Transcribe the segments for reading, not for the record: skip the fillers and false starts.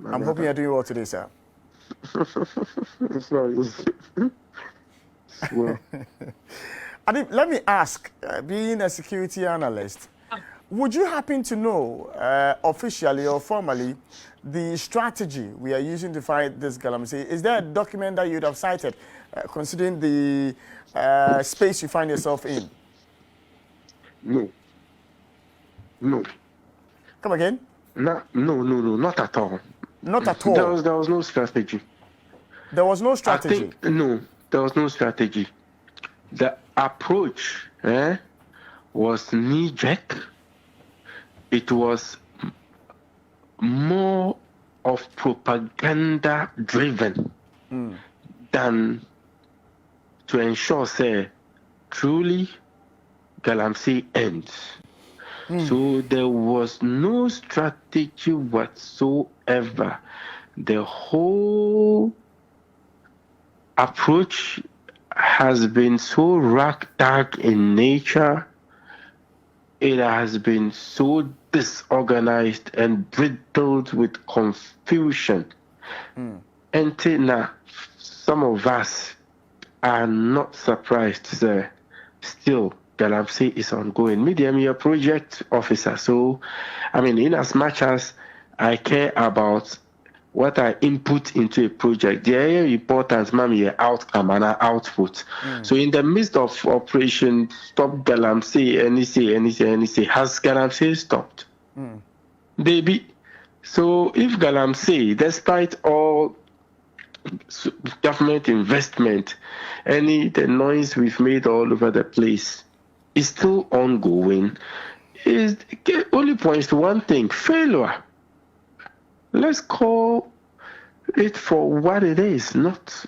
I'm hoping you're doing well today, sir. It's not easy. Well, ADIB, let me ask, being a security analyst, would you happen to know, officially or formally, the strategy we are using to fight this galamsey? Is there a document that you'd have cited, considering the space you find yourself in? no. Come again? No, not at all. Not at all. There was no strategy. There was no I strategy. think no, there was no strategy. The approach was knee-jerk. It was more of propaganda-driven than to ensure, say, truly galamsey ends. So there was no strategy whatsoever. The whole approach has been so ragtag in nature. It has been so disorganized and riddled with confusion. And now, some of us are not surprised, sir. Still, galamsey is ongoing. Me, I'm your project officer. So, I mean, in as much as I care about what I input into a project, the area important, mommy, outcome and output. So in the midst of Operation Stop Galamsey, NEC, has galamsey stopped? Baby. So if galamsey, despite all government investment, the noise we've made all over the place, is still ongoing, it only points to one thing: failure. Let's call it for what it is, not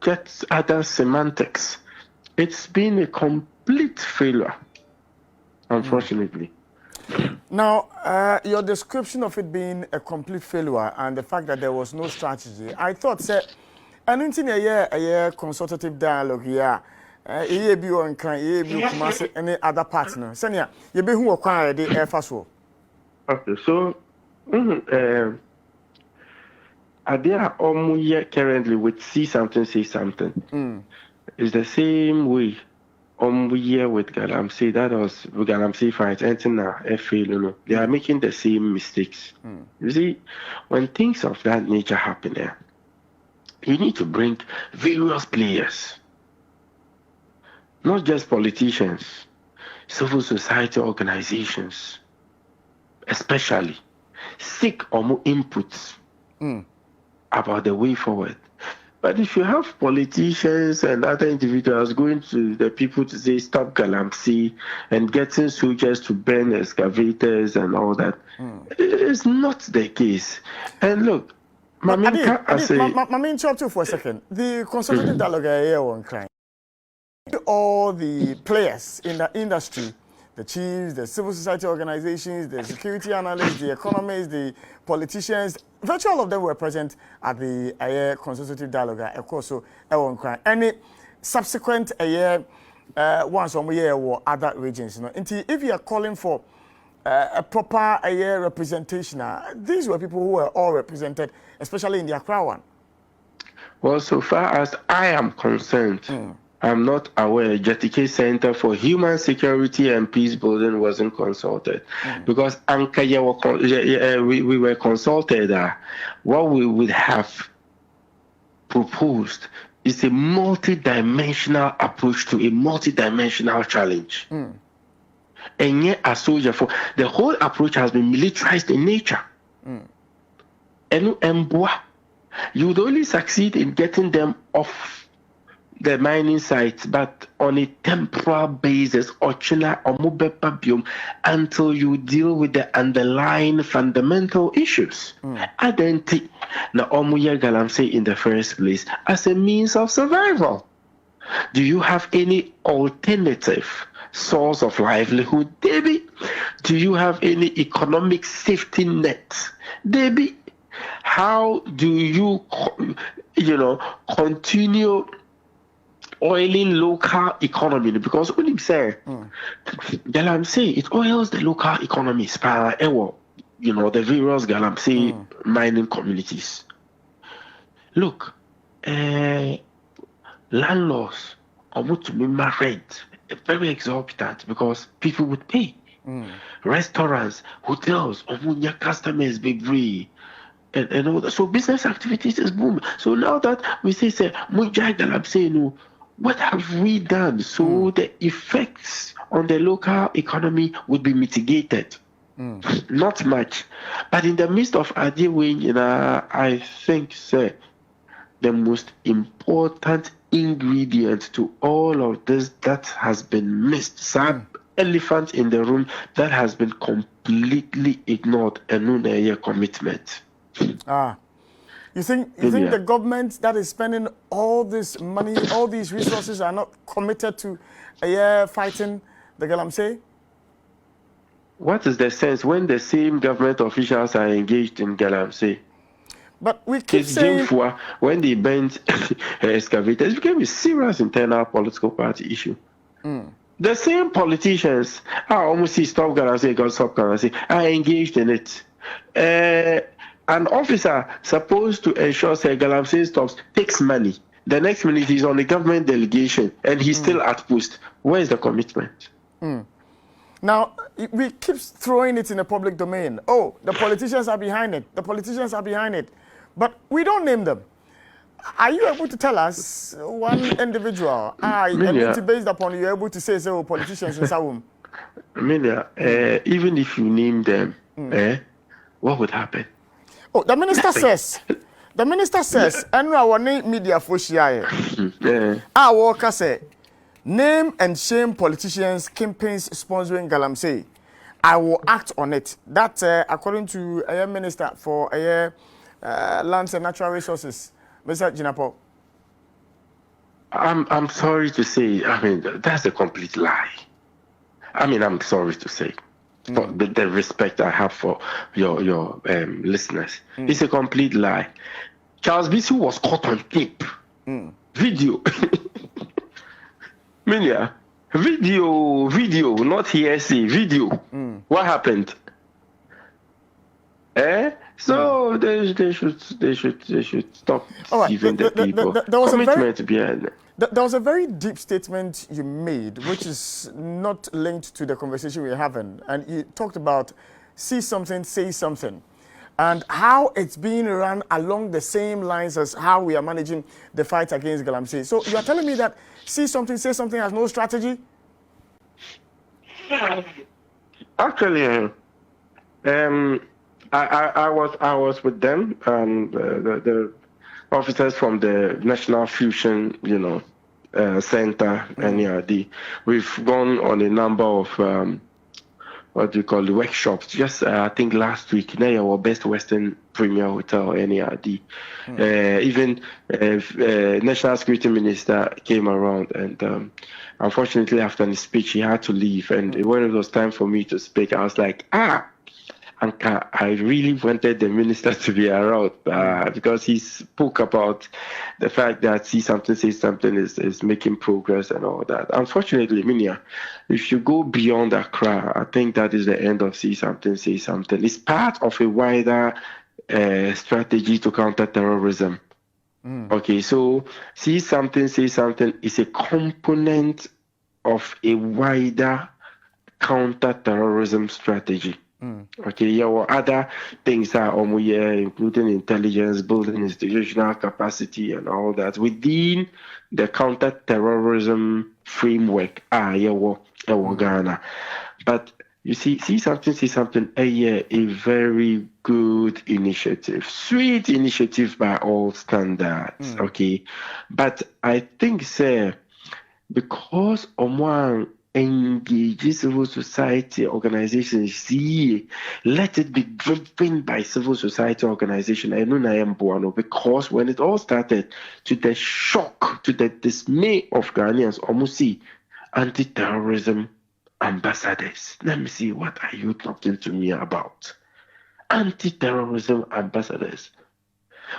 get other semantics. It's been a complete failure, unfortunately. Now, your description of it being a complete failure and the fact that there was no strategy, I thought, sir, anything a year consultative dialogue here, any other partner. Senya, you be who acquire the air fast. Okay, so idea currently with see something, say something. It's the same way year with galamsey. That was with galamsey fight. And now, they are making the same mistakes. You see, when things of that nature happen, you need to bring various players, not just politicians, civil society organizations, especially seek more inputs about the way forward. But if you have politicians and other individuals going to the people to say stop galamsey and getting soldiers to burn excavators and all that, it's not the case. And look, Let me interrupt you for a second. The consultative dialogue here on crime. All the players in the industry, the chiefs, the civil society organizations, the security analysts, the economists, the politicians, virtually all of them were present at the consultative dialogue. Of course, so on crime. Any subsequent once one year or other regions, if you are calling for a proper representation, these were people who were all represented, especially in the Accra one. Well, so far as I am concerned, I'm not aware JTK Center for Human Security and Peace Building wasn't consulted because we were consulted. What we would have proposed is a multi-dimensional approach to a multi-dimensional challenge. And yet, a soldier, for the whole approach has been militarized in nature. And you would only succeed in getting them off the mining sites, but on a temporal basis, until you deal with the underlying fundamental issues. Identity, na omuya galamsey in the first place as a means of survival. Do you have any alternative source of livelihood, Debbie? Do you have any economic safety net, Debbie? How do you, continue oiling local economy? Because when you say galamsey, it oils the local economies. the various galamsey mining communities. Look, landlords are to be rent very exorbitant because people would pay. Restaurants, hotels, customers be free. And all that. So business activities is booming. So now that we say, what have we done so the effects on the local economy would be mitigated? Not much. But in the midst of ADIB, I think, sir, the most important ingredient to all of this that has been missed, some elephant in the room that has been completely ignored, and no commitment. You think the government that is spending all this money, all these resources are not committed to fighting the galamsey? What is the sense when the same government officials are engaged in galamsey? But we keep saying... when they banned excavators, it became a serious internal political party issue. The same politicians are almost stop galamsey, are engaged in it. An officer supposed to ensure that galamsey stops takes money. The next minute he's on the government delegation and he's still at post. Where is the commitment? Now, we keep throwing it in the public domain. Oh, the politicians are behind it. The politicians are behind it. But we don't name them. Are you able to tell us one individual? Based upon you're able to say, politicians in Sawum? Even if you name them, what would happen? Oh, the minister says, and our name media for Shia. Our worker say, name and shame politicians, campaigns sponsoring galamsey. I will act on it. That, according to a minister for lands and natural resources, Mr. Jinapo. I'm sorry to say, that's a complete lie. I'm sorry to say. For the respect I have for your listeners. It's a complete lie. Charles Bisu was caught on tape. Video. Video, not hearsay, video. What happened? So they should stop deceiving the people. Commitment behind it. There was a very deep statement you made, which is not linked to the conversation we're having. And you talked about see something, say something, and how it's being run along the same lines as how we are managing the fight against galamsey. So you are telling me that see something, say something has no strategy? Actually, I was with them, the officers from the National Fusion, Center, NERD. We've gone on a number of workshops. Just I think last week, our Best Western Premier Hotel, NERD. Even National Security Minister came around, and unfortunately, after his speech, he had to leave. And when it was time for me to speak, I was like, I really wanted the minister to be around because he spoke about the fact that see something, say something is making progress and all that. Unfortunately, Minia, if you go beyond Accra, I think that is the end of see something, say something. It's part of a wider strategy to counter terrorism. Okay, so see something, say something is a component of a wider counter terrorism strategy. Okay, there were other things that including intelligence, building institutional capacity and all that within the counter-terrorism framework. Ghana. But you see something, a very good initiative, sweet initiative by all standards. Okay, but I think, sir, because engage civil society organizations, let it be driven by civil society organization. I know I am Buano, because when it all started, to the shock, to the dismay of Ghanaians, almost see anti-terrorism ambassadors. Let me see, what are you talking to me about? Anti-terrorism ambassadors.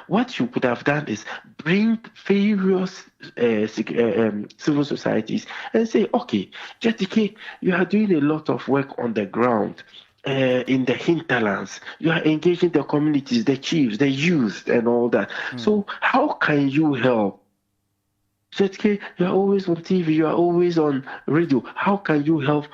What you could have done is bring various civil societies and say, okay, JTK, you are doing a lot of work on the ground. in the hinterlands. You are engaging the communities, the chiefs, the youth, and all that. So how can you help? ZK, you are always on TV, you are always on radio. How can you help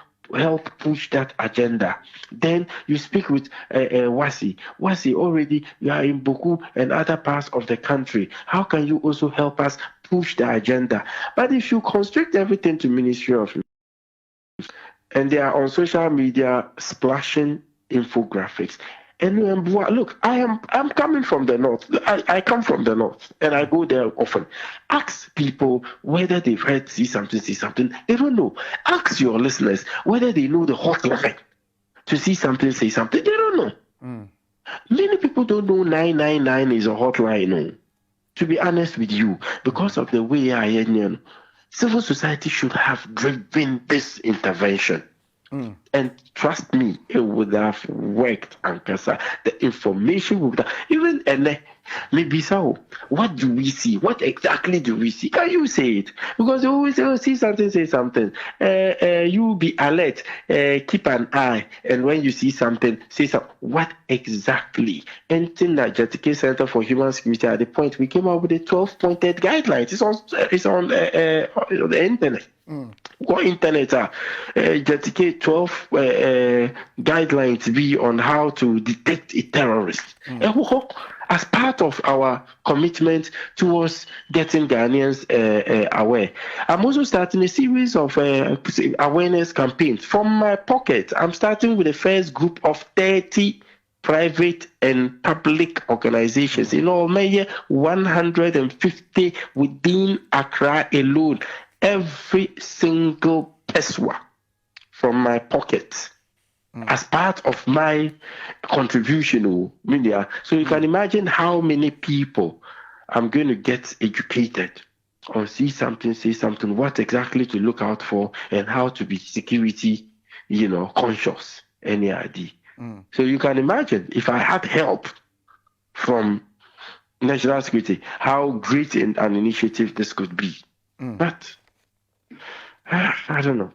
push that agenda? Then you speak with Wasi. Wasi, already you are in Boku and other parts of the country. How can you also help us push the agenda? But if you constrict everything to Ministry of, and they are on social media splashing infographics. And look, I'm coming from the north. I come from the north, and I go there often. Ask people whether they've heard see something. They don't know. Ask your listeners whether they know the hotline to see something, say something. They don't know. Many people don't know 999 is a hotline. No. To be honest with you, because of the way I am, civil society should have driven this intervention. And trust me, it would have worked, Ankasa. The information would have, even maybe so. What do we see? What exactly do we see? Can you say it? Because they always say, see something, say something. You be alert, keep an eye, and when you see something, say something. What exactly? Anything that Jatika Center for Human Security at the point we came up with a 12-pointed guidelines. It's on the internet. What internet Jatika 12 guidelines be on how to detect a terrorist. As part of our commitment towards getting Ghanaians aware. I'm also starting a series of awareness campaigns from my pocket. I'm starting with the first group of 30 private and public organizations. In all, maybe 150 within Accra alone. Every single pesewa from my pocket. As part of my contribution, media. So you can imagine how many people I'm going to get educated on see something, say something, what exactly to look out for, and how to be security, conscious, NAID. So you can imagine if I had help from national security, how great an initiative this could be. But I don't know.